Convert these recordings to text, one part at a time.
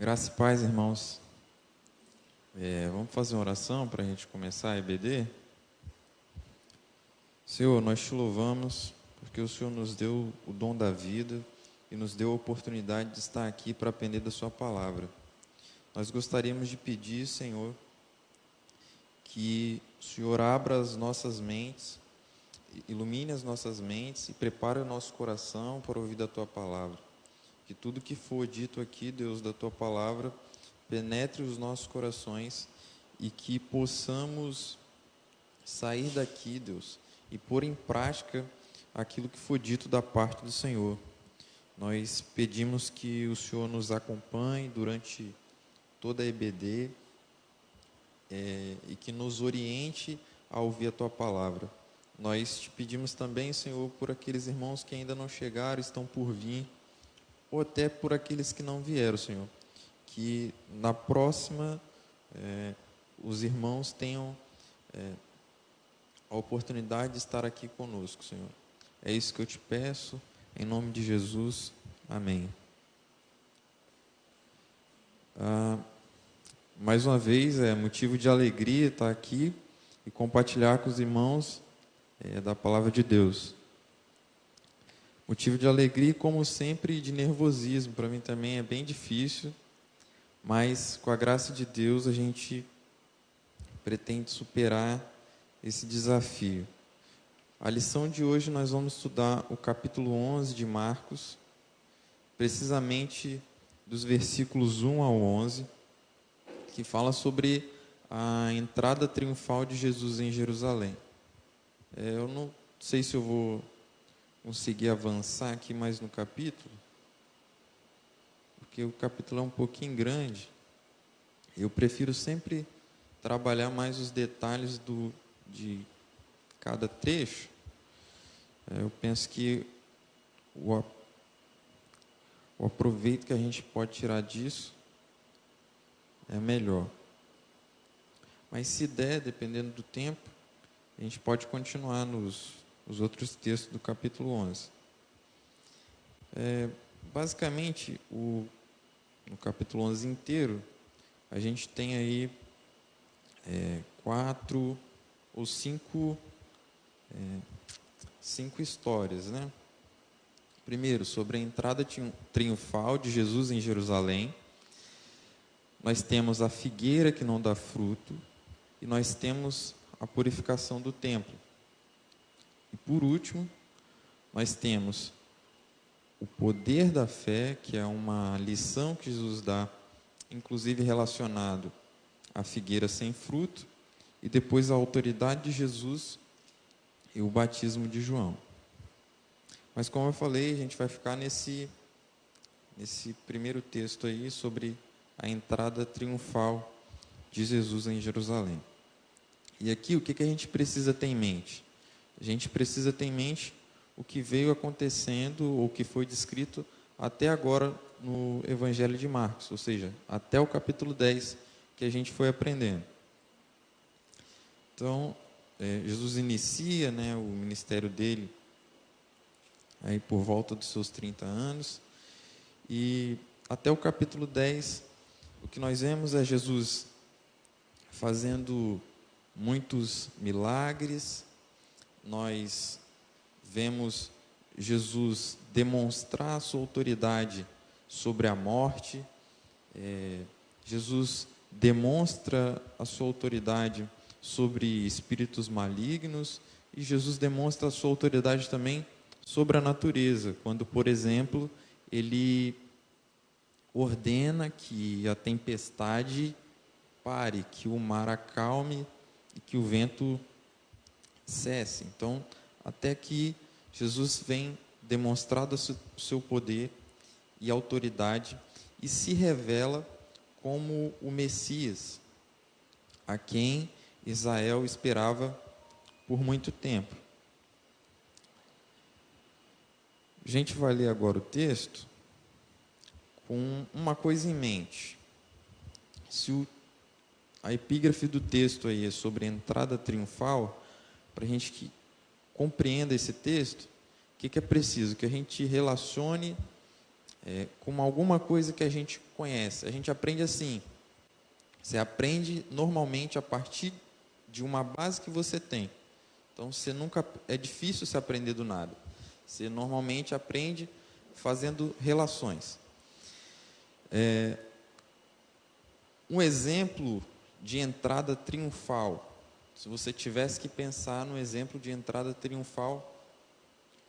Graça e paz, irmãos. Vamos fazer uma oração para a gente começar a EBD? Senhor, nós te louvamos porque o Senhor nos deu o dom da vida e nos deu a oportunidade de estar aqui para aprender da sua palavra. Nós gostaríamos de pedir, Senhor, que o Senhor abra as nossas mentes, ilumine as nossas mentes e prepare o nosso coração para ouvir da tua palavra. Que tudo que for dito aqui, Deus, da tua palavra, penetre os nossos corações e que possamos sair daqui, Deus, e pôr em prática aquilo que for dito da parte do Senhor. Nós pedimos que o Senhor nos acompanhe durante toda a EBD e que nos oriente a ouvir a tua palavra. Nós te pedimos também, Senhor, por aqueles irmãos que ainda não chegaram, estão por vir, ou até por aqueles que não vieram, Senhor. Que na próxima os irmãos tenham a oportunidade de estar aqui conosco, Senhor. É isso que eu te peço, em nome de Jesus. Amém. Mais uma vez, é motivo de alegria estar aqui e compartilhar com os irmãos da palavra de Deus. Motivo de alegria, como sempre, de nervosismo. Para mim também é bem difícil, mas com a graça de Deus a gente pretende superar esse desafio. A lição de hoje nós vamos estudar o capítulo 11 de Marcos, precisamente dos versículos 1 ao 11, que fala sobre a entrada triunfal de Jesus em Jerusalém. Eu não sei se eu vou conseguir avançar aqui mais no capítulo, porque o capítulo é um pouquinho grande. Eu prefiro sempre trabalhar mais os detalhes de cada trecho. Eu penso que o aproveito que a gente pode tirar disso é melhor. Mas se der, dependendo do tempo, a gente pode continuar nos outros textos do capítulo 11. Basicamente, no capítulo 11 inteiro, a gente tem aí 4 ou 5 histórias, né? Primeiro, sobre a entrada triunfal de Jesus em Jerusalém. Nós temos a figueira que não dá fruto e nós temos a purificação do templo. E por último, nós temos o poder da fé, que é uma lição que Jesus dá, inclusive relacionado à figueira sem fruto, e depois a autoridade de Jesus e o batismo de João. Mas como eu falei, a gente vai ficar nesse primeiro texto aí sobre a entrada triunfal de Jesus em Jerusalém. E aqui o que a gente precisa ter em mente? A gente precisa ter em mente o que veio acontecendo, ou o que foi descrito até agora no Evangelho de Marcos, ou seja, até o capítulo 10 que a gente foi aprendendo. Então, Jesus inicia, né, o ministério dele aí por volta dos seus 30 anos, e até o capítulo 10, o que nós vemos é Jesus fazendo muitos milagres. Nós vemos Jesus demonstrar a sua autoridade sobre a morte. Jesus demonstra a sua autoridade sobre espíritos malignos, e Jesus demonstra a sua autoridade também sobre a natureza, quando, por exemplo, ele ordena que a tempestade pare, que o mar acalme e que o vento cesse. Então, até que Jesus vem demonstrado o seu poder e autoridade e se revela como o Messias, a quem Israel esperava por muito tempo. A gente vai ler agora o texto com uma coisa em mente. Se a epígrafe do texto aí é sobre a entrada triunfal, para a gente que compreenda esse texto, o que é preciso? Que a gente relacione como alguma coisa que a gente conhece. A gente aprende assim. Você aprende normalmente a partir de uma base que você tem. Então, é difícil se aprender do nada. Você normalmente aprende fazendo relações. Um exemplo de entrada triunfal. Se você tivesse que pensar no exemplo de entrada triunfal,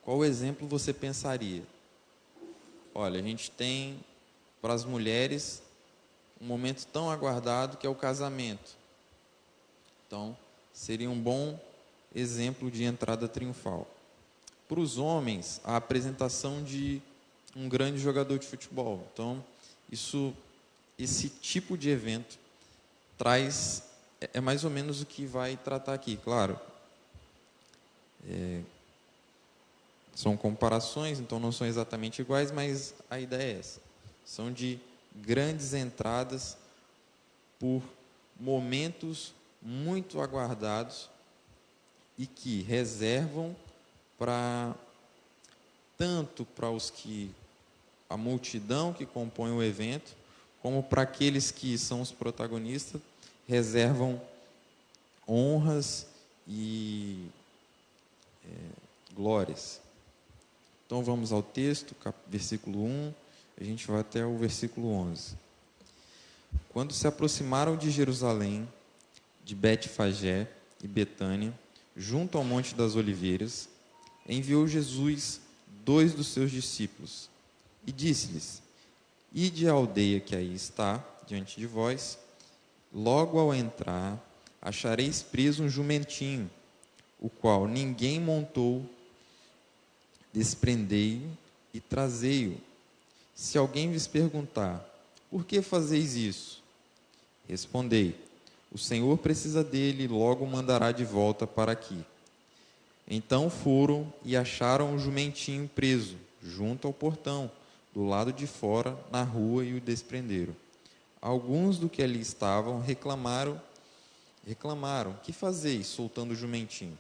qual exemplo você pensaria? Olha, a gente tem para as mulheres um momento tão aguardado que é o casamento. Então, seria um bom exemplo de entrada triunfal. Para os homens, a apresentação de um grande jogador de futebol. Então, esse tipo de evento é mais ou menos o que vai tratar aqui. Claro, são comparações, então não são exatamente iguais, mas a ideia é essa. São de grandes entradas por momentos muito aguardados e que reservam tanto para a multidão que compõe o evento, como para aqueles que são os protagonistas, reservam honras e glórias. Então vamos ao texto, versículo 1, a gente vai até o versículo 11. Quando se aproximaram de Jerusalém, de Betfagé e Betânia, junto ao Monte das Oliveiras, enviou Jesus 2 dos seus discípulos e disse-lhes: Ide à aldeia que aí está, diante de vós, logo ao entrar, achareis preso um jumentinho, o qual ninguém montou, desprendei-o e trazei-o. Se alguém vos perguntar: por que fazeis isso? Respondei: o Senhor precisa dele e logo o mandará de volta para aqui. Então foram e acharam o jumentinho preso, junto ao portão, do lado de fora, na rua, e o desprenderam. Alguns do que ali estavam reclamaram: que fazeis, soltando o jumentinho?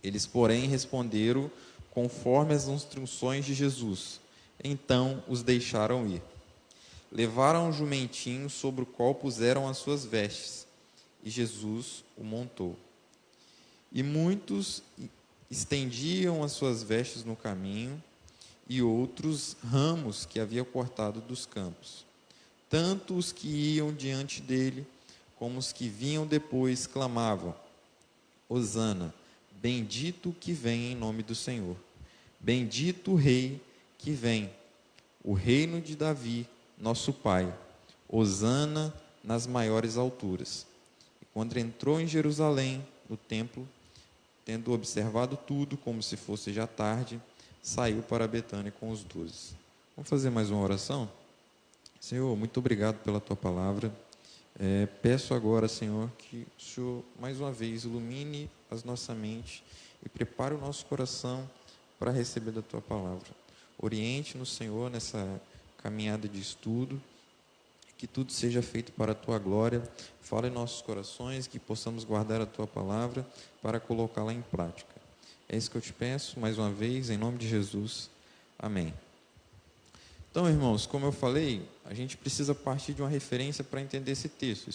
Eles, porém, responderam conforme as instruções de Jesus. Então os deixaram ir. Levaram o jumentinho, sobre o qual puseram as suas vestes, e Jesus o montou. E muitos estendiam as suas vestes no caminho, e outros ramos que havia cortado dos campos. Tanto os que iam diante dele, como os que vinham depois, clamavam: Hosana, bendito que vem em nome do Senhor. Bendito o Rei que vem, o reino de Davi, nosso Pai. Hosana nas maiores alturas. E quando entrou em Jerusalém, no templo, tendo observado tudo, como se fosse já tarde, saiu para Betânia com os 12. Vamos fazer mais uma oração? Senhor, muito obrigado pela Tua palavra. Peço agora, Senhor, que o Senhor, mais uma vez, ilumine a nossa mente e prepare o nosso coração para receber da Tua palavra. Oriente-nos, Senhor, nessa caminhada de estudo, que tudo seja feito para a Tua glória. Fala em nossos corações, que possamos guardar a Tua palavra para colocá-la em prática. É isso que eu te peço, mais uma vez, em nome de Jesus. Amém. Então, irmãos, como eu falei, a gente precisa partir de uma referência para entender esse texto.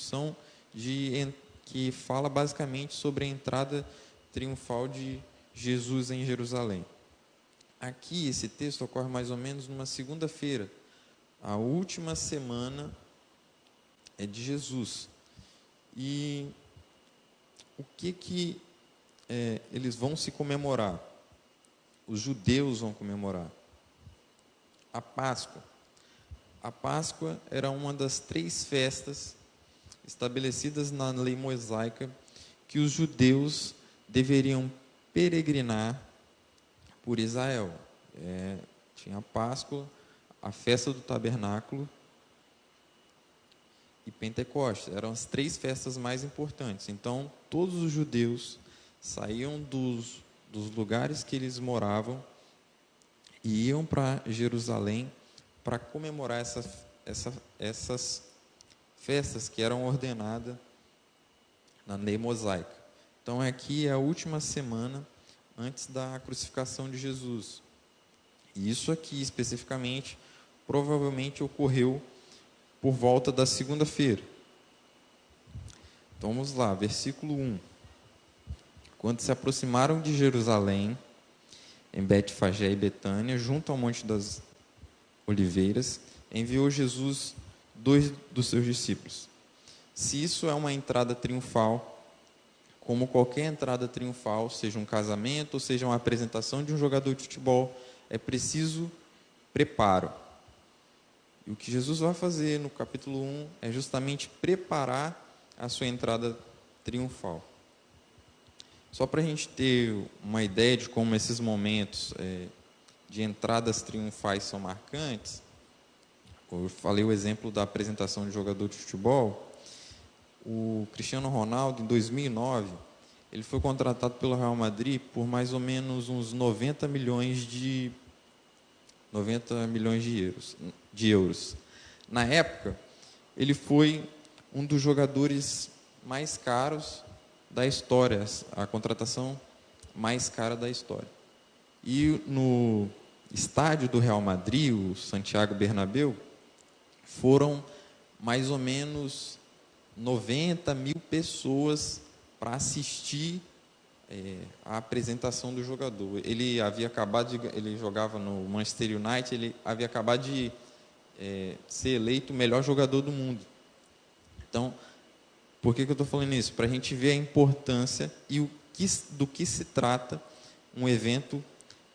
Que fala basicamente sobre a entrada triunfal de Jesus em Jerusalém. Aqui, esse texto ocorre mais ou menos numa segunda-feira, a última semana de Jesus. E o que eles vão se comemorar? Os judeus vão comemorar a Páscoa. A Páscoa era uma das 3 festas estabelecidas na lei mosaica que os judeus deveriam peregrinar por Israel. Tinha a Páscoa, a festa do tabernáculo e Pentecostes. Eram as 3 festas mais importantes. Então, todos os judeus saíam dos lugares que eles moravam e iam para Jerusalém para comemorar essas festas que eram ordenadas na lei mosaica. Então, aqui é a última semana antes da crucificação de Jesus. E isso aqui, especificamente, provavelmente ocorreu por volta da segunda-feira. Então vamos lá, versículo 1. Quando se aproximaram de Jerusalém, em Betfagé e Betânia, junto ao Monte das Oliveiras, enviou Jesus 2 dos seus discípulos. Se isso é uma entrada triunfal, como qualquer entrada triunfal, seja um casamento ou seja uma apresentação de um jogador de futebol, é preciso preparo. E o que Jesus vai fazer no capítulo 1 é justamente preparar a sua entrada triunfal. Só para a gente ter uma ideia de como esses momentos de entradas triunfais são marcantes, eu falei o exemplo da apresentação de jogador de futebol. O Cristiano Ronaldo, em 2009, ele foi contratado pelo Real Madrid por mais ou menos uns 90 milhões de euros. Na época, ele foi um dos jogadores mais caros da história, a contratação mais cara da história. E no estádio do Real Madrid, o Santiago Bernabéu, foram mais ou menos 90 mil pessoas para assistir a apresentação do jogador. Ele jogava no Manchester United, ele havia acabado de ser eleito o melhor jogador do mundo. Então, por que eu estou falando isso? Para a gente ver a importância e do que se trata um evento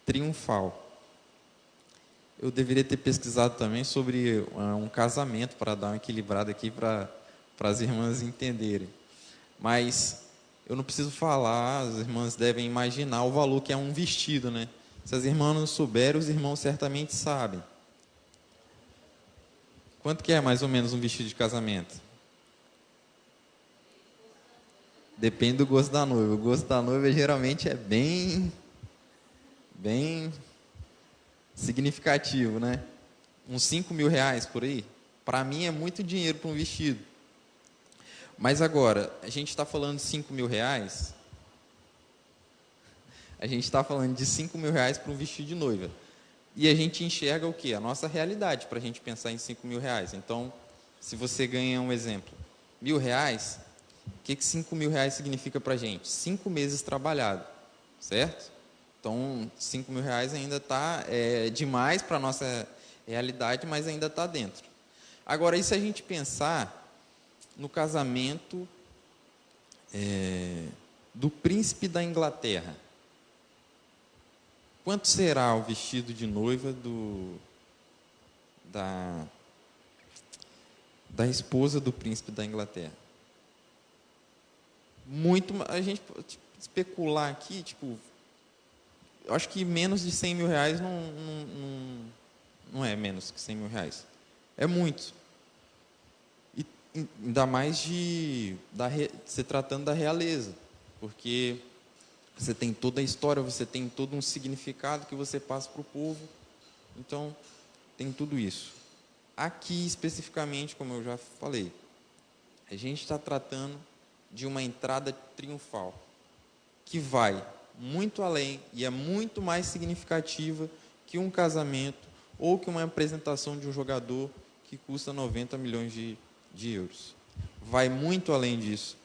triunfal. Eu deveria ter pesquisado também sobre um casamento, para dar uma equilibrada aqui para as irmãs entenderem. Mas eu não preciso falar, as irmãs devem imaginar o valor que é um vestido, né? Se as irmãs não souberem, os irmãos certamente sabem. Quanto que é mais ou menos um vestido de casamento? Depende do gosto da noiva. O gosto da noiva geralmente é bem significativo, né? Uns 5 mil reais por aí. Para mim é muito dinheiro para um vestido. Mas agora, a gente está falando de 5 mil reais. A gente está falando de 5 mil reais para um vestido de noiva. E a gente enxerga o quê? A nossa realidade para a gente pensar em 5 mil reais. Então, se você ganha um exemplo, R$ 1.000, o que 5 mil reais significa para a gente? 5 meses trabalhado, certo? Então, 5 mil reais ainda está demais para a nossa realidade, mas ainda está dentro. Agora, e se a gente pensar no casamento do príncipe da Inglaterra? Quanto será o vestido de noiva da esposa do príncipe da Inglaterra? Muito, a gente pode especular aqui, eu acho que menos de 100 mil reais não é menos que 100 mil reais. É muito. E ainda mais se tratando da realeza, porque você tem toda a história, você tem todo um significado que você passa para o povo. Então, tem tudo isso. Aqui, especificamente, como eu já falei, a gente está tratando de uma entrada triunfal, que vai muito além e é muito mais significativa que um casamento ou que uma apresentação de um jogador que custa 90 milhões de euros. Vai muito além disso.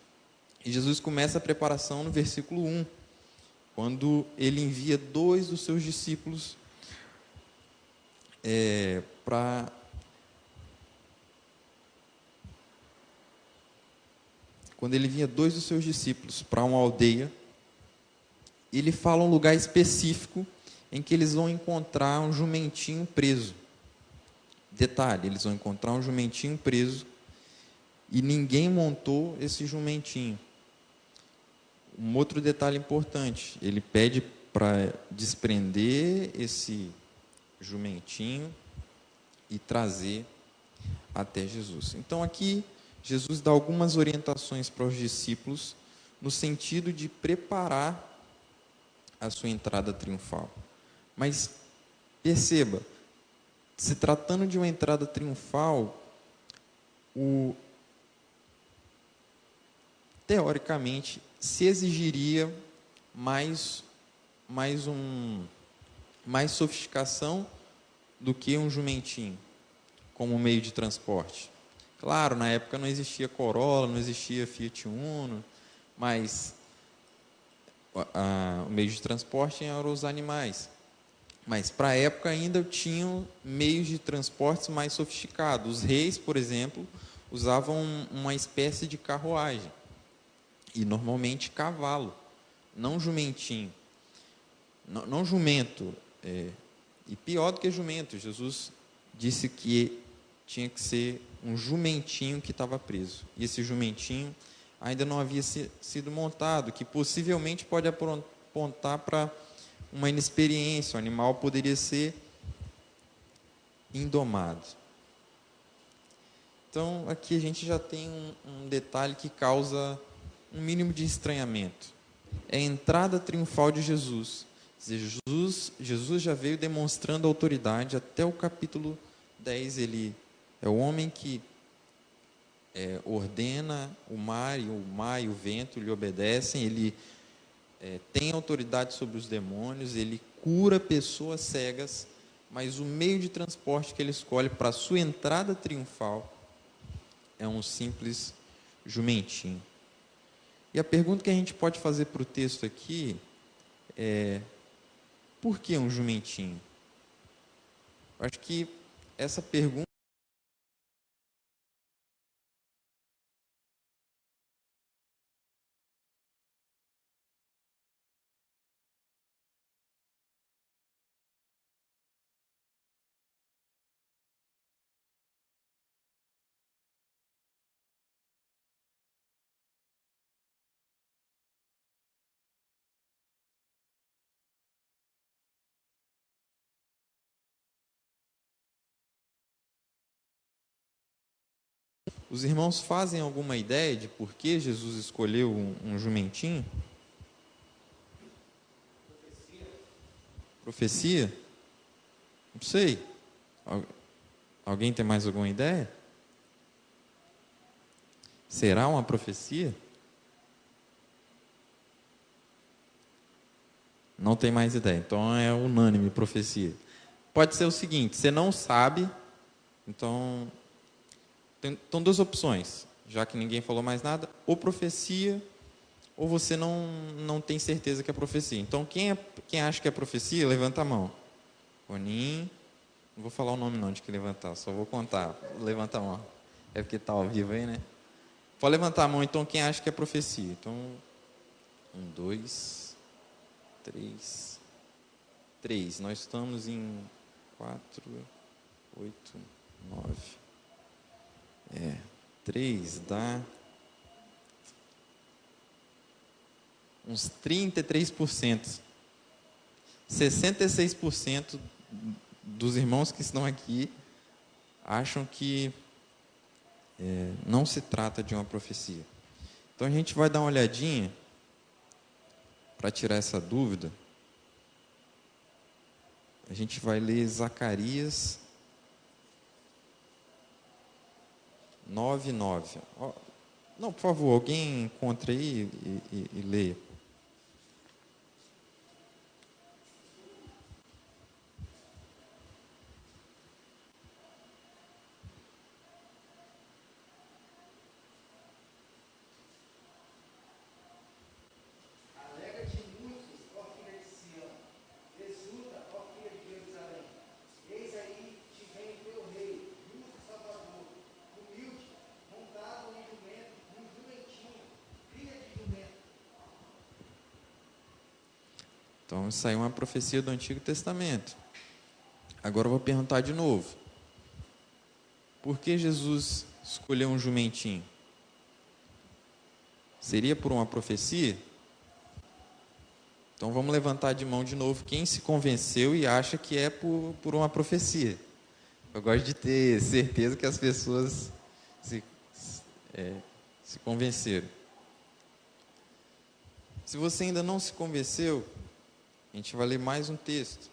E Jesus começa a preparação no versículo 1, quando ele envia 2 dos seus discípulos para uma aldeia. Ele fala um lugar específico em que eles vão encontrar um jumentinho preso. Detalhe, eles vão encontrar um jumentinho preso e ninguém montou esse jumentinho. Um outro detalhe importante, ele pede para desprender esse jumentinho e trazer até Jesus. Então aqui Jesus dá algumas orientações para os discípulos no sentido de preparar a sua entrada triunfal. Mas perceba, se tratando de uma entrada triunfal, teoricamente se exigiria mais sofisticação do que um jumentinho. como meio de transporte? Claro, na época não existia Corolla, não existia Fiat Uno, mas o meio de transporte eram os animais. Mas para a época ainda tinham meios de transportes mais sofisticados. Os reis, por exemplo, usavam uma espécie de carruagem, e normalmente cavalo, não jumentinho. Não jumento. E pior do que jumento, Jesus disse que tinha que ser um jumentinho que estava preso. E esse jumentinho ainda não havia sido montado, que possivelmente pode apontar para uma inexperiência. O animal poderia ser indomado. Então, aqui a gente já tem um detalhe que causa um mínimo de estranhamento. É a entrada triunfal de Jesus. Jesus já veio demonstrando autoridade. Até o capítulo 10, ele é o homem que ordena o mar e o vento lhe obedecem. Ele tem autoridade sobre os demônios, ele cura pessoas cegas, mas o meio de transporte que ele escolhe para a sua entrada triunfal é um simples jumentinho. E a pergunta que a gente pode fazer para o texto aqui é: por que um jumentinho? Eu acho que essa pergunta os irmãos fazem alguma ideia de por que Jesus escolheu um jumentinho? Profecia? Não sei. Alguém tem mais alguma ideia? Será uma profecia? Não tem mais ideia. Então é unânime profecia. Pode ser o seguinte: você não sabe, então tem duas opções, já que ninguém falou mais nada: ou profecia, ou você não tem certeza que é profecia. Então quem acha que é profecia, levanta a mão. Ronin, não vou falar o nome não de que levantar, só vou contar. Levanta a mão. É porque está ao vivo aí, né? Pode levantar a mão, então, quem acha que é profecia. Então, 1, 2, 3, 3. Nós estamos em 4, 8, 9. 3 dá uns 33%. 66% dos irmãos que estão aqui acham que não se trata de uma profecia. Então a gente vai dar uma olhadinha para tirar essa dúvida. A gente vai ler Zacarias 9:9. Não, por favor, alguém encontra aí e leia. Alegra-te muitos, ó filha de Sião, exulta, ó filha de Jerusalém. Eis aí te vem o teu rei, justo Salvador, humilde, montado em jumento, num jumentinho, cria de jumento. Então, isso aí é uma profecia do Antigo Testamento. Agora eu vou perguntar de novo. Por que Jesus escolheu um jumentinho? Seria por uma profecia? Então vamos levantar de mão de novo quem se convenceu e acha que é por uma profecia. Eu gosto de ter certeza que as pessoas se, se convenceram. Se você ainda não se convenceu, a gente vai ler mais um texto.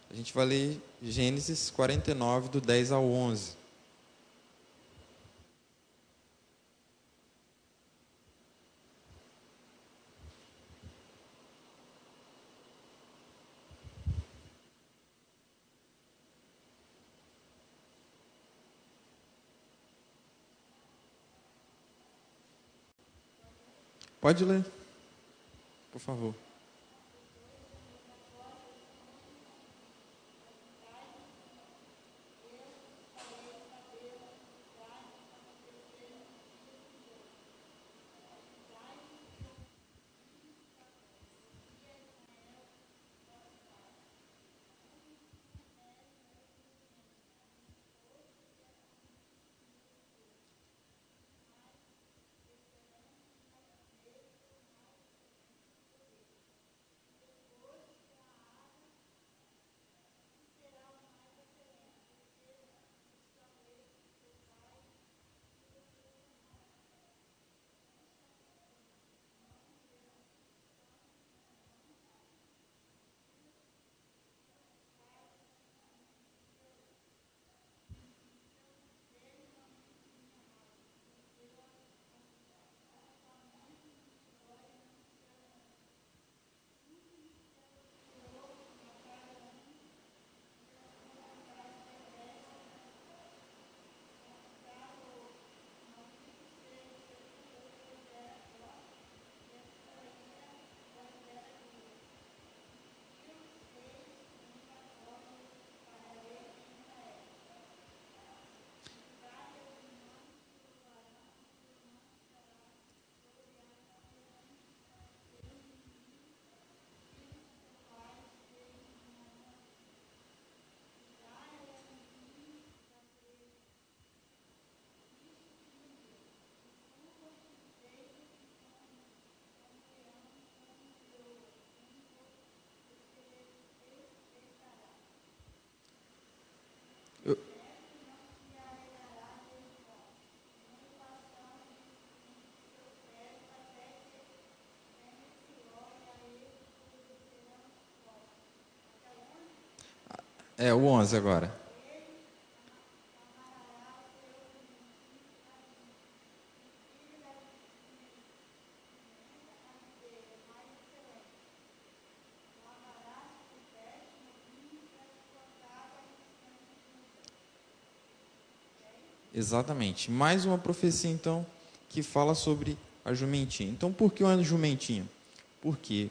A gente vai ler Gênesis 49, do 10 ao 11. Pode ler, por favor. Eu- É o 11 agora. Exatamente. Mais uma profecia, então, que fala sobre a jumentinha. Então, por que uma jumentinha? Porque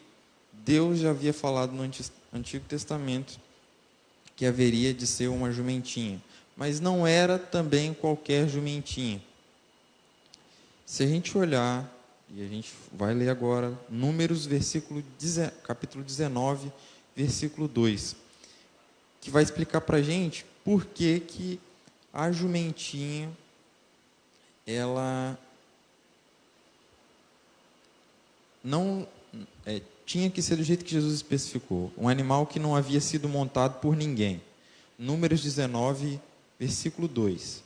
Deus já havia falado no Antigo Testamento que haveria de ser uma jumentinha, mas não era também qualquer jumentinha. Se a gente olhar, e a gente vai ler agora, Números, capítulo 19, versículo 2, que vai explicar para a gente por que, que a jumentinha, ela não tinha que ser do jeito que Jesus especificou, um animal que não havia sido montado por ninguém. Números 19, versículo 2.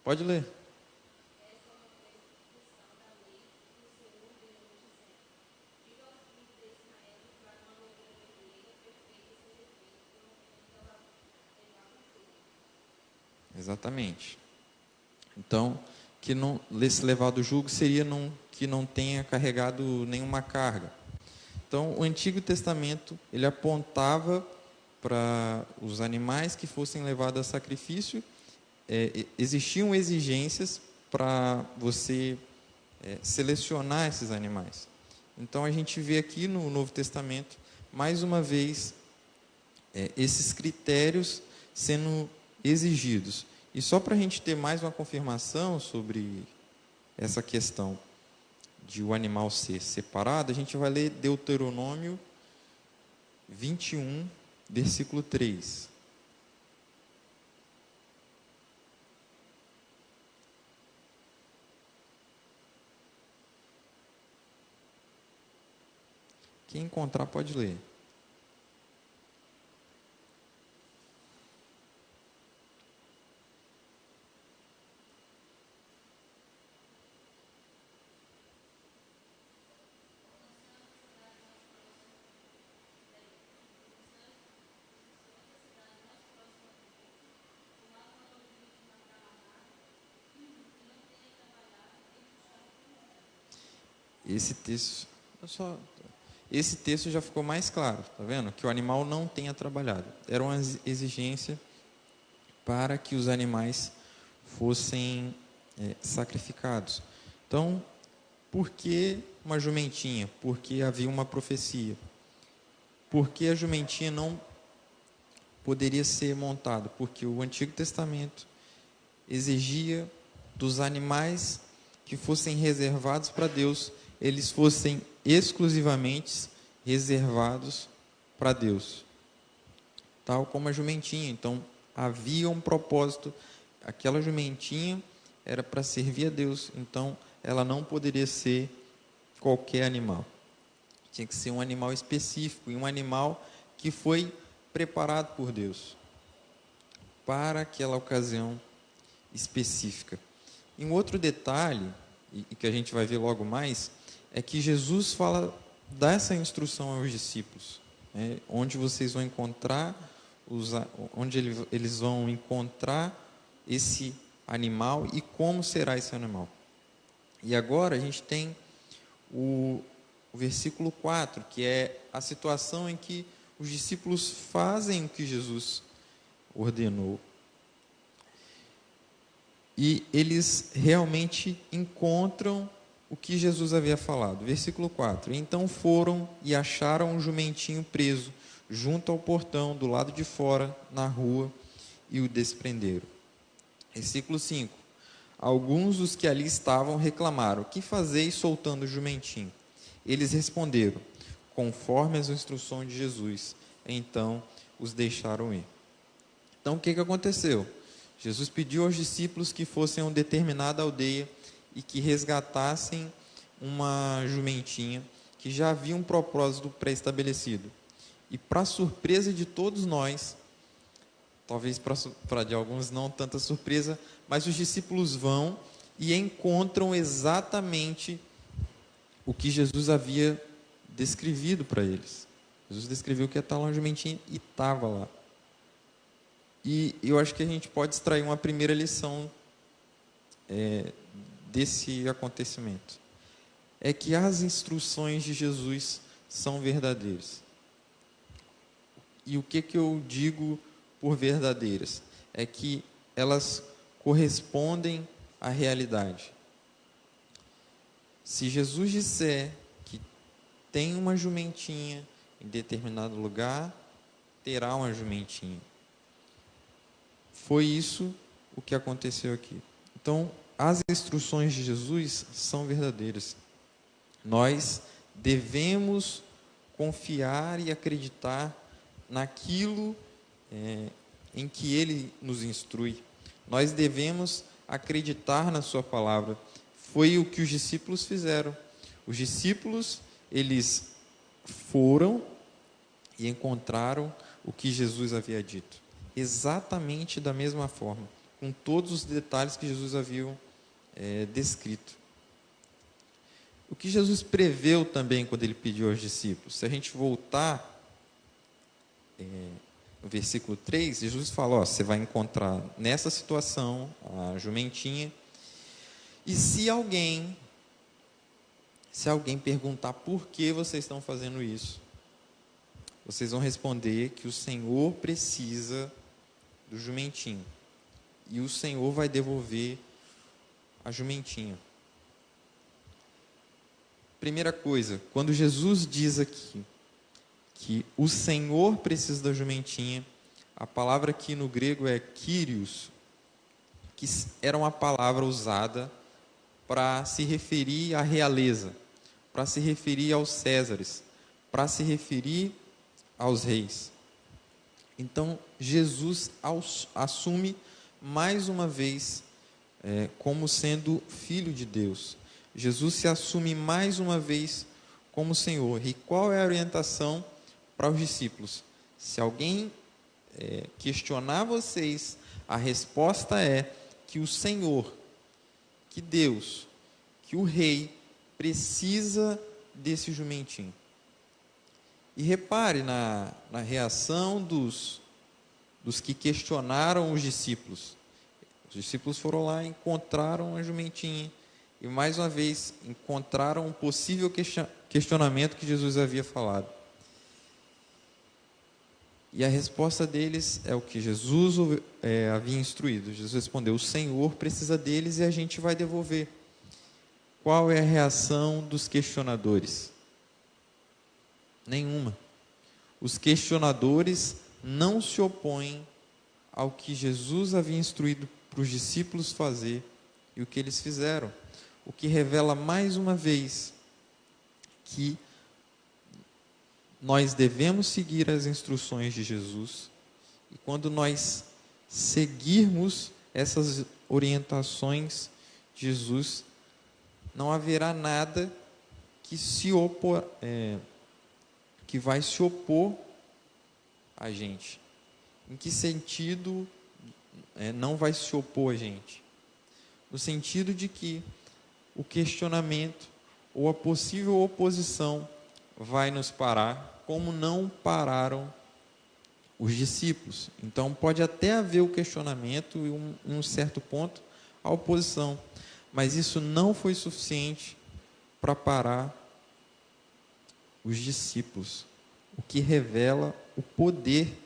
Pode ler. Exatamente. Então, que não, esse levado jugo seria que não tenha carregado nenhuma carga. Então, o Antigo Testamento, ele apontava para os animais que fossem levados a sacrifício, existiam exigências para você selecionar esses animais. Então, a gente vê aqui no Novo Testamento, mais uma vez, esses critérios sendo exigidos. E só para a gente ter mais uma confirmação sobre essa questão de o animal ser separado, a gente vai ler Deuteronômio 21, versículo 3. Quem encontrar pode ler. Esse texto, esse texto já ficou mais claro, tá vendo? Que o animal não tenha trabalhado. Era uma exigência para que os animais fossem sacrificados. Então, por que uma jumentinha? Porque havia uma profecia. Por que a jumentinha não poderia ser montada? Porque o Antigo Testamento exigia dos animais que fossem reservados para Deus, eles fossem exclusivamente reservados para Deus, tal como a jumentinha. Então, havia um propósito, aquela jumentinha era para servir a Deus, então ela não poderia ser qualquer animal. Tinha que ser um animal específico, e um animal que foi preparado por Deus para aquela ocasião específica. E um outro detalhe, e que a gente vai ver logo mais, é que Jesus dá essa instrução aos discípulos, onde vocês vão encontrar, onde eles vão encontrar esse animal e como será esse animal. E agora a gente tem o versículo 4, que é a situação em que os discípulos fazem o que Jesus ordenou. E eles realmente encontram o que Jesus havia falado. Versículo 4. Então foram e acharam um jumentinho preso, junto ao portão, do lado de fora, na rua, e o desprenderam. Versículo 5. Alguns dos que ali estavam reclamaram: que fazeis soltando o jumentinho? Eles responderam: conforme as instruções de Jesus. Então os deixaram ir. Então o que aconteceu? Jesus pediu aos discípulos que fossem a uma determinada aldeia e que resgatassem uma jumentinha que já havia um propósito pré-estabelecido. E para surpresa de todos nós, talvez para de alguns não tanta surpresa, mas os discípulos vão e encontram exatamente o que Jesus havia descrevido para eles. Jesus descreveu que ia estar lá uma jumentinha e estava lá. E eu acho que a gente pode extrair uma primeira lição desse acontecimento. É que as instruções de Jesus são verdadeiras. E o que eu digo por verdadeiras? É que elas correspondem à realidade. Se Jesus disser que tem uma jumentinha em determinado lugar, terá uma jumentinha. Foi isso o que aconteceu aqui. Então, as instruções de Jesus são verdadeiras. Nós devemos confiar e acreditar naquilo em que Ele nos instrui. Nós devemos acreditar na Sua palavra. Foi o que os discípulos fizeram. Os discípulos, eles foram e encontraram o que Jesus havia dito. Exatamente da mesma forma, com todos os detalhes que Jesus havia descrito. O que Jesus preveu também quando ele pediu aos discípulos? Se a gente voltar no versículo 3, Jesus fala: você vai encontrar nessa situação a jumentinha, e se alguém perguntar por que vocês estão fazendo isso, vocês vão responder que o Senhor precisa do jumentinho, e o Senhor vai devolver a jumentinha. Primeira coisa, quando Jesus diz aqui que o Senhor precisa da jumentinha, a palavra aqui no grego é Kyrios, que era uma palavra usada para se referir à realeza, para se referir aos Césares, para se referir aos reis. Então, Jesus assume mais uma vez como sendo filho de Deus. Jesus se assume mais uma vez como Senhor. E qual é a orientação para os discípulos? Se alguém questionar vocês, a resposta é que o Senhor, que Deus, que o Rei precisa desse jumentinho. E repare na reação dos que questionaram os discípulos. Os discípulos foram lá, encontraram a jumentinha e mais uma vez encontraram um possível questionamento que Jesus havia falado. E a resposta deles é o que Jesus havia instruído. Jesus respondeu: o Senhor precisa deles e a gente vai devolver. Qual é a reação dos questionadores? Nenhuma. Os questionadores não se opõem ao que Jesus havia instruído para os discípulos fazer e o que eles fizeram. O que revela mais uma vez que nós devemos seguir as instruções de Jesus, e quando nós seguirmos essas orientações de Jesus, não haverá nada que que vai se opor a gente. Em que sentido não vai se opor a gente? No sentido de que o questionamento ou a possível oposição vai nos parar, como não pararam os discípulos. Então pode até haver o questionamento e em um certo ponto a oposição, mas isso não foi suficiente para parar os discípulos, o que revela o poder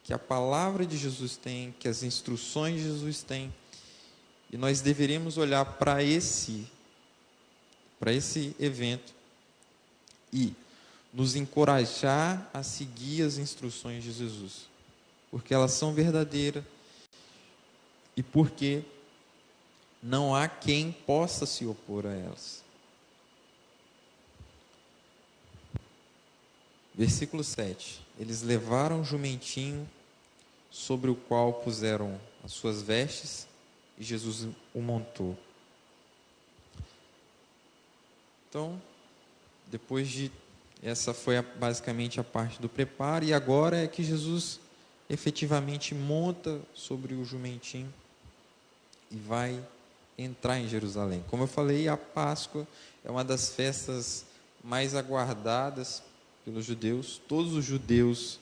que a palavra de Jesus tem, que as instruções de Jesus têm. E nós deveríamos olhar para esse evento e nos encorajar a seguir as instruções de Jesus, porque elas são verdadeiras e porque não há quem possa se opor a elas. Versículo 7. Eles levaram o jumentinho sobre o qual puseram as suas vestes e Jesus o montou. Então, depois de... Essa foi basicamente a parte do preparo, e agora é que Jesus efetivamente monta sobre o jumentinho e vai entrar em Jerusalém. Como eu falei, a Páscoa é uma das festas mais aguardadas pelos judeus. Todos os judeus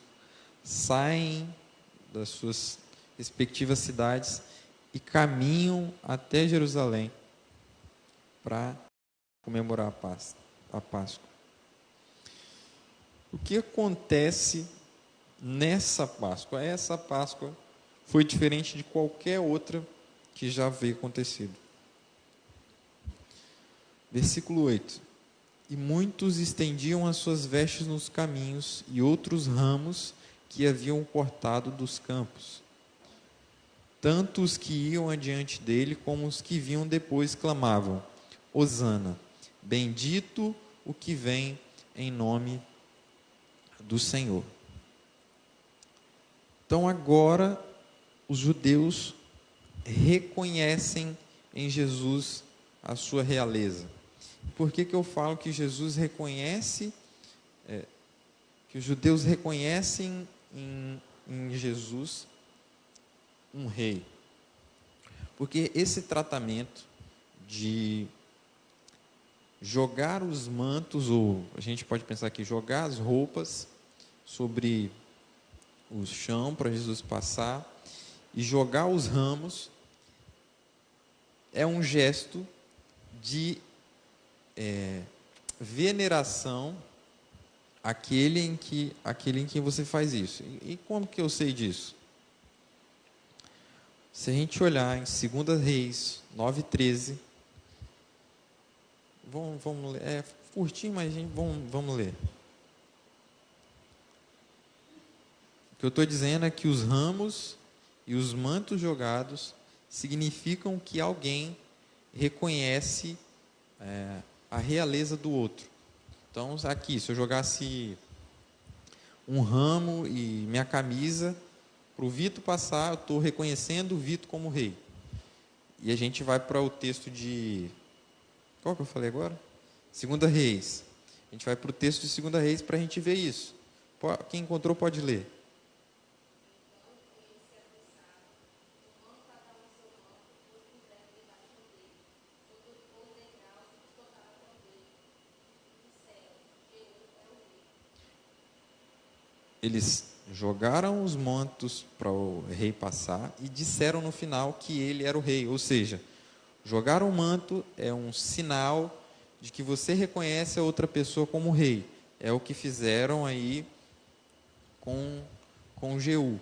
saem das suas respectivas cidades e caminham até Jerusalém para comemorar a Páscoa. O que acontece nessa Páscoa? Essa Páscoa foi diferente de qualquer outra que já havia acontecido. Versículo 8. E muitos estendiam as suas vestes nos caminhos, e outros ramos que haviam cortado dos campos. Tanto os que iam adiante dele, como os que vinham depois, clamavam: Hosana, bendito o que vem em nome do Senhor. Então agora os judeus reconhecem em Jesus a sua realeza. Por que eu falo que Jesus reconhece, que os judeus reconhecem em Jesus um rei? Porque esse tratamento de jogar os mantos, ou a gente pode pensar aqui, jogar as roupas sobre o chão para Jesus passar e jogar os ramos, é um gesto de veneração àquele em que você faz isso. E como que eu sei disso? Se a gente olhar em 2 Reis 9:13, vamos ler, é curtinho, mas vamos ler. O que eu estou dizendo é que os ramos e os mantos jogados significam que alguém reconhece a realeza do outro. Então, aqui, se eu jogasse um ramo e minha camisa para o Vitor passar, eu estou reconhecendo o Vitor como rei. E a gente vai para o texto de... Qual que eu falei agora? 2 Reis. A gente vai para o texto de 2 Reis para a gente ver isso. Quem encontrou pode ler. Eles jogaram os mantos para o rei passar e disseram no final que ele era o rei. Ou seja, Jogar o manto é um sinal de que você reconhece a outra pessoa como rei. É o que fizeram aí com Jeú.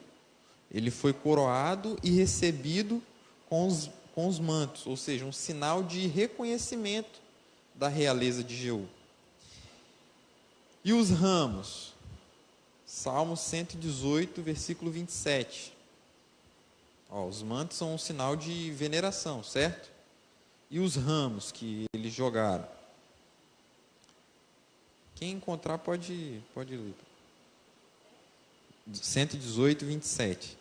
Ele foi coroado e recebido com os mantos, ou seja, um sinal de reconhecimento da realeza de Jeú. E os ramos? Salmo 118, versículo 27. Os mantos são um sinal de veneração, certo? E os ramos que eles jogaram? Quem encontrar pode ler. 118, 27.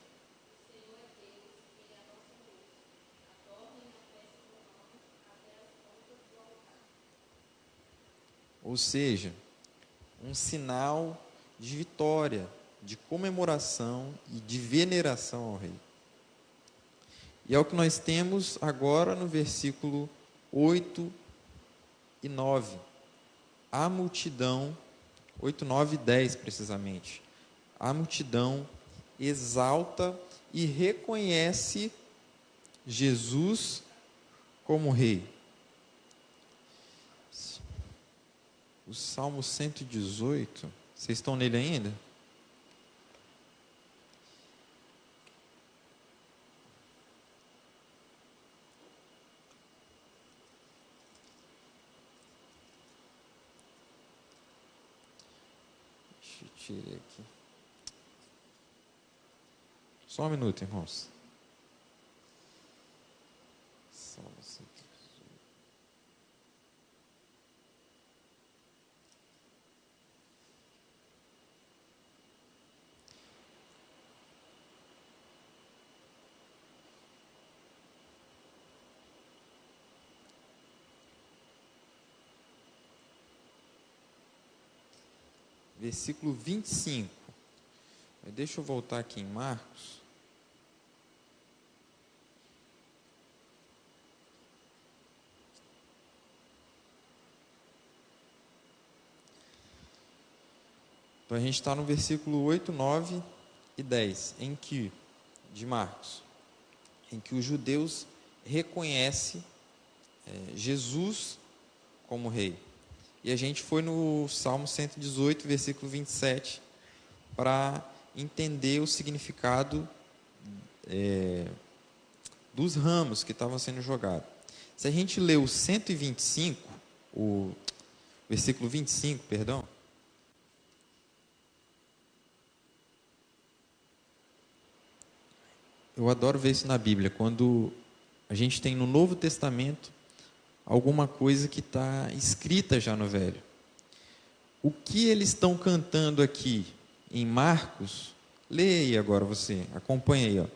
Ou seja, um sinal de vitória, de comemoração e de veneração ao rei. E é o que nós temos agora no versículo 8 e 9. A multidão, 8, 9 e 10 precisamente, a multidão exalta e reconhece Jesus como rei. O Salmo 118, vocês estão nele ainda? Deixa eu tirar aqui. Só um minuto, irmãos. Salmo 118. Versículo 25. Deixa eu voltar aqui em Marcos. Então a gente está no versículo 8, 9 e 10, de Marcos, em que os judeus reconhecem Jesus como rei. E a gente foi no Salmo 118, versículo 27, para entender o significado dos ramos que estavam sendo jogados. Se a gente ler o 125, o versículo 25, perdão, eu adoro ver isso na Bíblia, quando a gente tem no Novo Testamento alguma coisa que está escrita já no Velho. O que eles estão cantando aqui em Marcos, leia aí agora você, acompanha aí.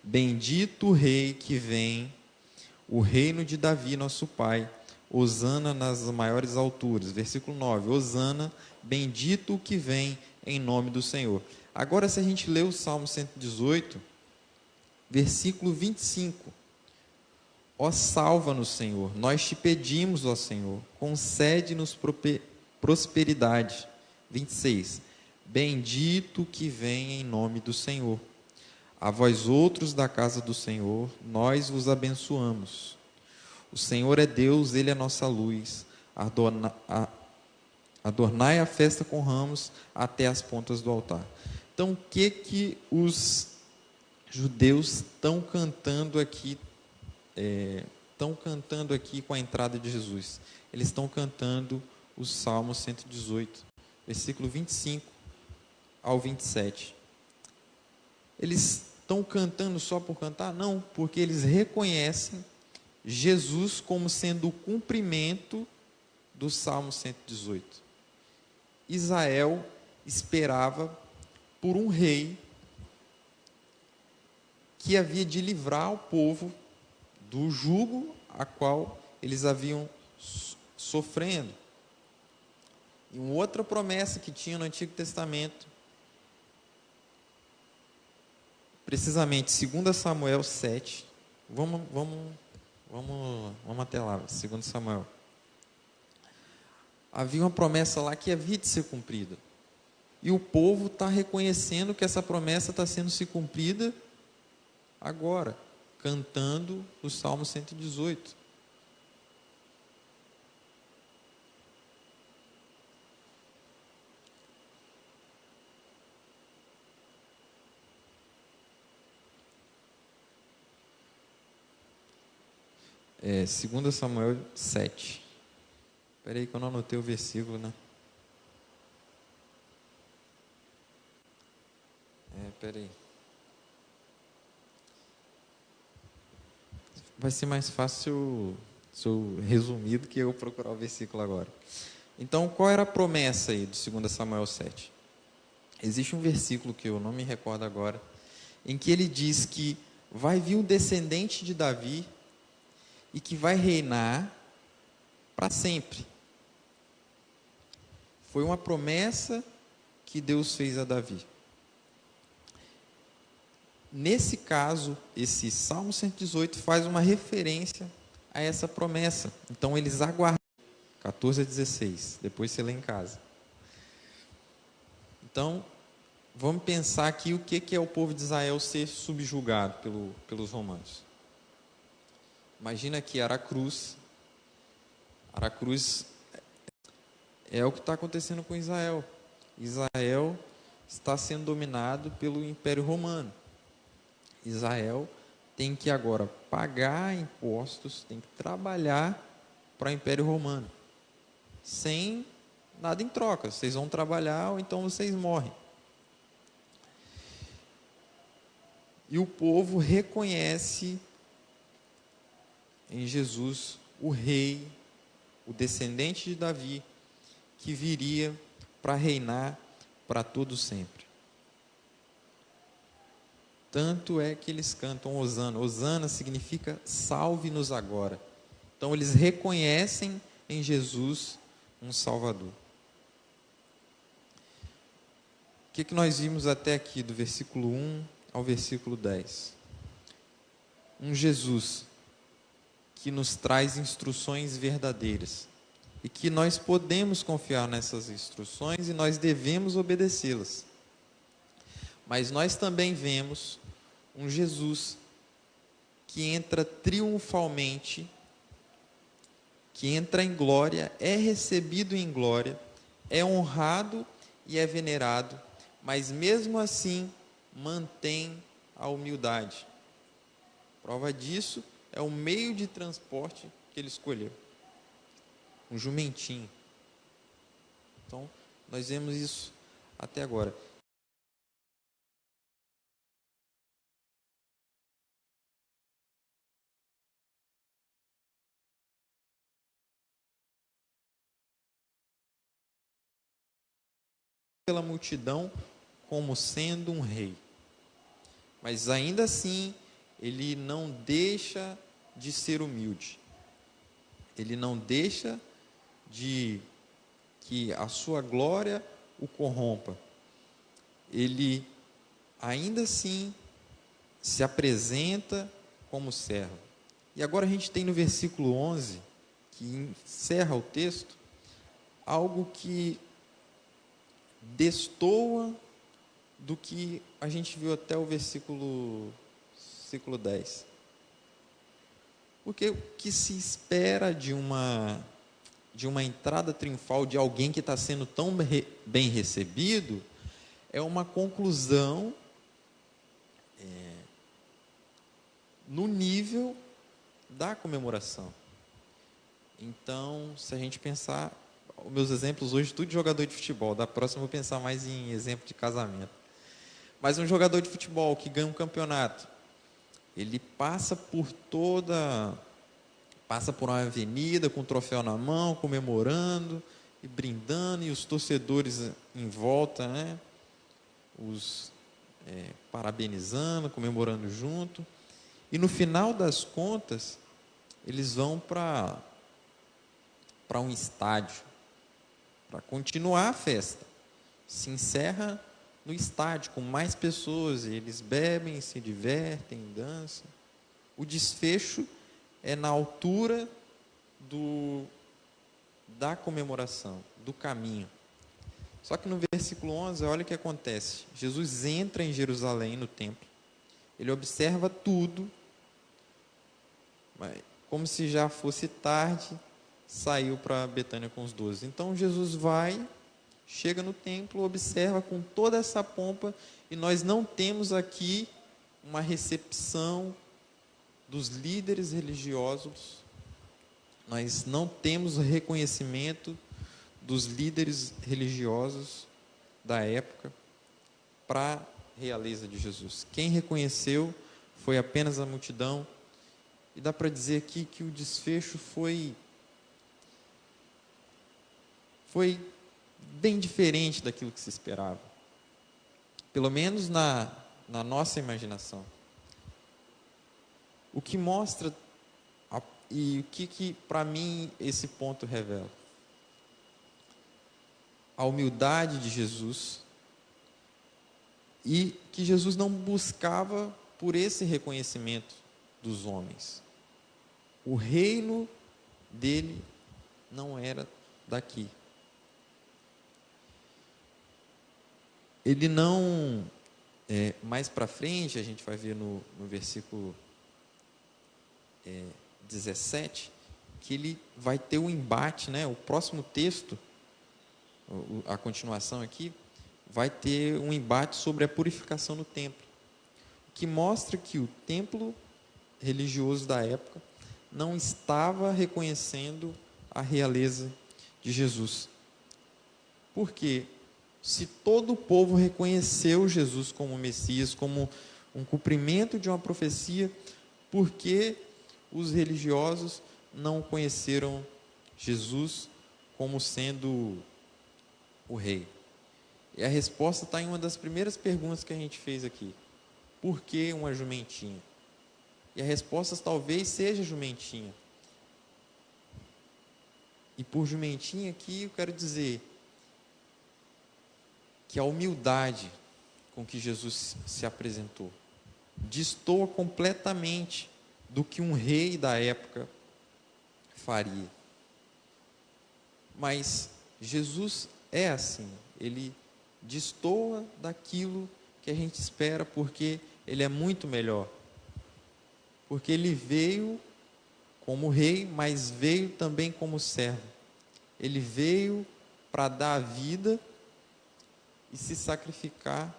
Bendito o Rei que vem, o reino de Davi, nosso Pai, hosana nas maiores alturas. Versículo 9, hosana, bendito o que vem em nome do Senhor. Agora, se a gente lê o Salmo 118, versículo 25, ó salva-nos, Senhor, nós te pedimos, ó Senhor, concede-nos prosperidade. 26, bendito que vem em nome do Senhor. A vós outros da casa do Senhor, nós vos abençoamos. O Senhor é Deus, Ele é nossa luz. Adornai a festa com ramos até as pontas do altar. Então, o que os judeus estão cantando aqui? Estão cantando aqui com a entrada de Jesus. Eles estão cantando o Salmo 118, versículo 25 ao 27. Eles estão cantando só por cantar? Não, porque eles reconhecem Jesus como sendo o cumprimento do Salmo 118. Israel esperava por um rei que havia de livrar o povo do jugo a qual eles haviam sofrendo. E uma outra promessa que tinha no Antigo Testamento, precisamente 2 Samuel 7, vamos até lá, 2 Samuel. Havia uma promessa lá que havia de ser cumprida. E o povo está reconhecendo que essa promessa está sendo se cumprida agora, cantando o Salmo 118. 2 Samuel 7. Espera aí que eu não anotei o versículo, né? Espera aí. Vai ser mais fácil se eu resumir do que eu procurar o versículo agora. Então, qual era a promessa aí de 2 Samuel 7? Existe um versículo que eu não me recordo agora, em que ele diz que vai vir um descendente de Davi e que vai reinar para sempre. Foi uma promessa que Deus fez a Davi. Nesse caso, esse Salmo 118 faz uma referência a essa promessa. Então, eles aguardam. 14 a 16. Depois você lê em casa. Então, vamos pensar aqui o que é o povo de Israel ser subjugado pelos romanos. Imagina aqui Aracruz. Aracruz é o que está acontecendo com Israel. Israel está sendo dominado pelo Império Romano. Israel tem que agora pagar impostos, tem que trabalhar para o Império Romano, sem nada em troca. Vocês vão trabalhar ou então vocês morrem. E o povo reconhece em Jesus o rei, o descendente de Davi, que viria para reinar para todo sempre. Tanto é que eles cantam Hosana. Hosana significa salve-nos agora. Então eles reconhecem em Jesus um Salvador. O que nós vimos até aqui, do versículo 1 ao versículo 10? Um Jesus que nos traz instruções verdadeiras e que nós podemos confiar nessas instruções e nós devemos obedecê-las. Mas nós também vemos um Jesus que entra triunfalmente, que entra em glória, é recebido em glória, é honrado e é venerado, mas mesmo assim mantém a humildade. Prova disso é o meio de transporte que ele escolheu, um jumentinho. Então, nós vemos isso até agora. Pela multidão como sendo um rei, mas ainda assim ele não deixa de ser humilde, ele não deixa de que a sua glória o corrompa, ele ainda assim se apresenta como servo. E agora a gente tem no versículo 11, que encerra o texto, algo que destoa do que a gente viu até o versículo 10. Porque o que se espera de uma entrada triunfal de alguém que está sendo tão bem recebido é uma conclusão no nível da comemoração. Então, se a gente pensar, os meus exemplos hoje, tudo de jogador de futebol. Da próxima eu vou pensar mais em exemplo de casamento. Mas um jogador de futebol que ganha um campeonato, ele passa por uma avenida com o troféu na mão, comemorando e brindando, e os torcedores em volta, né? Parabenizando, comemorando junto. E no final das contas, eles vão para um estádio, para continuar a festa. Se encerra no estádio, com mais pessoas, e eles bebem, se divertem, dançam. O desfecho é na altura da comemoração, do caminho. Só que no versículo 11, olha o que acontece. Jesus entra em Jerusalém, no templo, ele observa tudo, mas, como se já fosse tarde, saiu para Betânia com os 12. Então Jesus chega no templo, observa com toda essa pompa, e nós não temos aqui uma recepção dos líderes religiosos nós não temos o reconhecimento dos líderes religiosos da época para a realeza de Jesus. Quem reconheceu foi apenas a multidão, e dá para dizer aqui que o desfecho foi bem diferente daquilo que se esperava, pelo menos na nossa imaginação. O que mostra, e o que para mim esse ponto revela? A humildade de Jesus, e que Jesus não buscava por esse reconhecimento dos homens. O reino dele não era daqui. Ele não, mais para frente, a gente vai ver no versículo 17, que ele vai ter um embate, né? O próximo texto, a continuação aqui, vai ter um embate sobre a purificação no templo, que mostra que o templo religioso da época não estava reconhecendo a realeza de Jesus. Por quê? Se todo o povo reconheceu Jesus como Messias, como um cumprimento de uma profecia, por que os religiosos não conheceram Jesus como sendo o rei? E a resposta está em uma das primeiras perguntas que a gente fez aqui. Por que uma jumentinha? E a resposta talvez seja jumentinha. E por jumentinha aqui eu quero dizer que a humildade com que Jesus se apresentou destoa completamente do que um rei da época faria. Mas Jesus é assim, ele destoa daquilo que a gente espera, porque ele é muito melhor. Porque ele veio como rei, mas veio também como servo. Ele veio para dar a vida e se sacrificar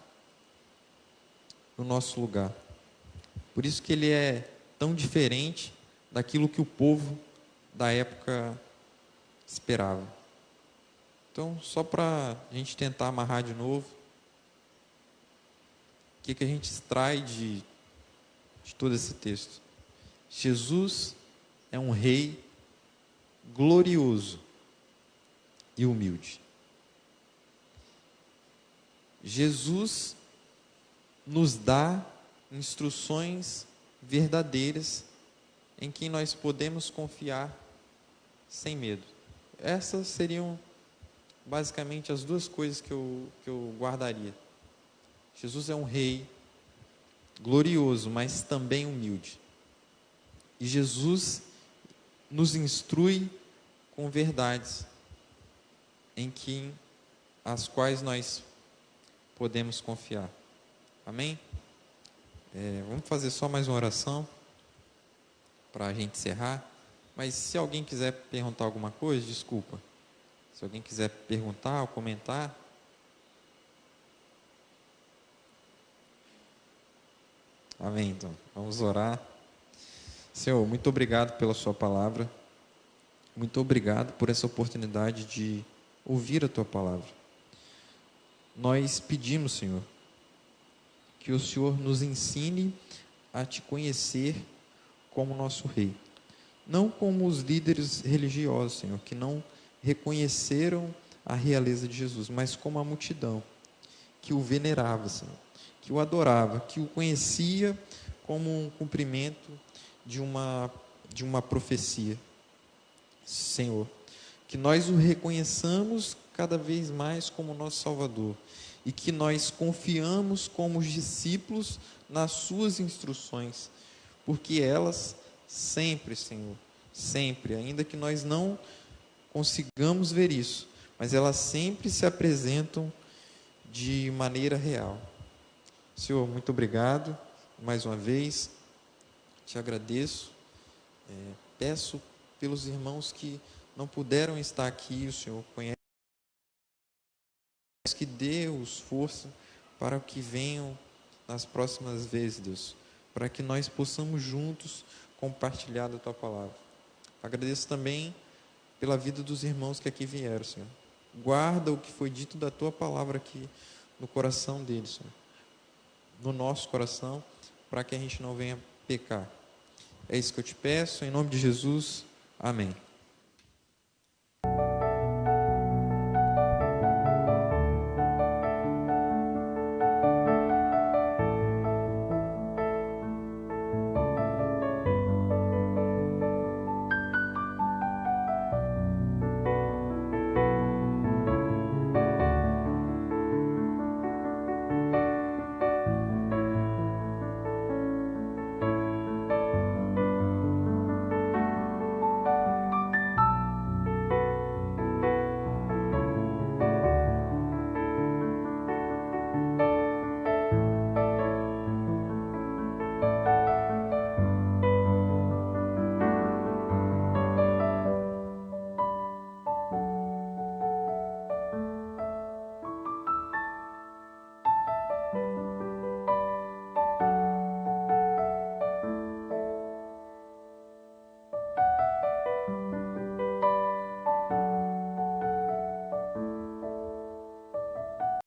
no nosso lugar. Por isso que ele é tão diferente daquilo que o povo da época esperava. Então, só para a gente tentar amarrar de novo, o que a gente extrai de todo esse texto? Jesus é um rei glorioso e humilde. Jesus nos dá instruções verdadeiras em quem nós podemos confiar sem medo. Essas seriam basicamente as duas coisas que eu guardaria. Jesus é um rei glorioso, mas também humilde. E Jesus nos instrui com verdades as quais nós podemos confiar. Amém? Vamos fazer só mais uma oração para a gente encerrar. Mas se alguém quiser perguntar alguma coisa, desculpa. Se alguém quiser perguntar ou comentar. Amém, então. Vamos orar. Senhor, muito obrigado pela sua palavra. Muito obrigado por essa oportunidade de ouvir a tua palavra. Nós pedimos, Senhor, que o Senhor nos ensine a te conhecer como nosso rei. Não como os líderes religiosos, Senhor, que não reconheceram a realeza de Jesus, mas como a multidão que o venerava, Senhor, que o adorava, que o conhecia como um cumprimento de uma profecia. Senhor, que nós o reconheçamos cada vez mais como nosso Salvador e que nós confiamos como discípulos nas suas instruções, porque elas sempre, Senhor, sempre, ainda que nós não consigamos ver isso, mas elas sempre se apresentam de maneira real. Senhor, muito obrigado mais uma vez, te agradeço, peço pelos irmãos que não puderam estar aqui, o Senhor conhece, que dê-os força para que venham nas próximas vezes, Deus, para que nós possamos juntos compartilhar da tua palavra. Agradeço também pela vida dos irmãos que aqui vieram, Senhor. Guarda o que foi dito da Tua palavra aqui no coração deles, Senhor. No nosso coração, para que a gente não venha pecar. É isso que eu te peço, em nome de Jesus. Amém.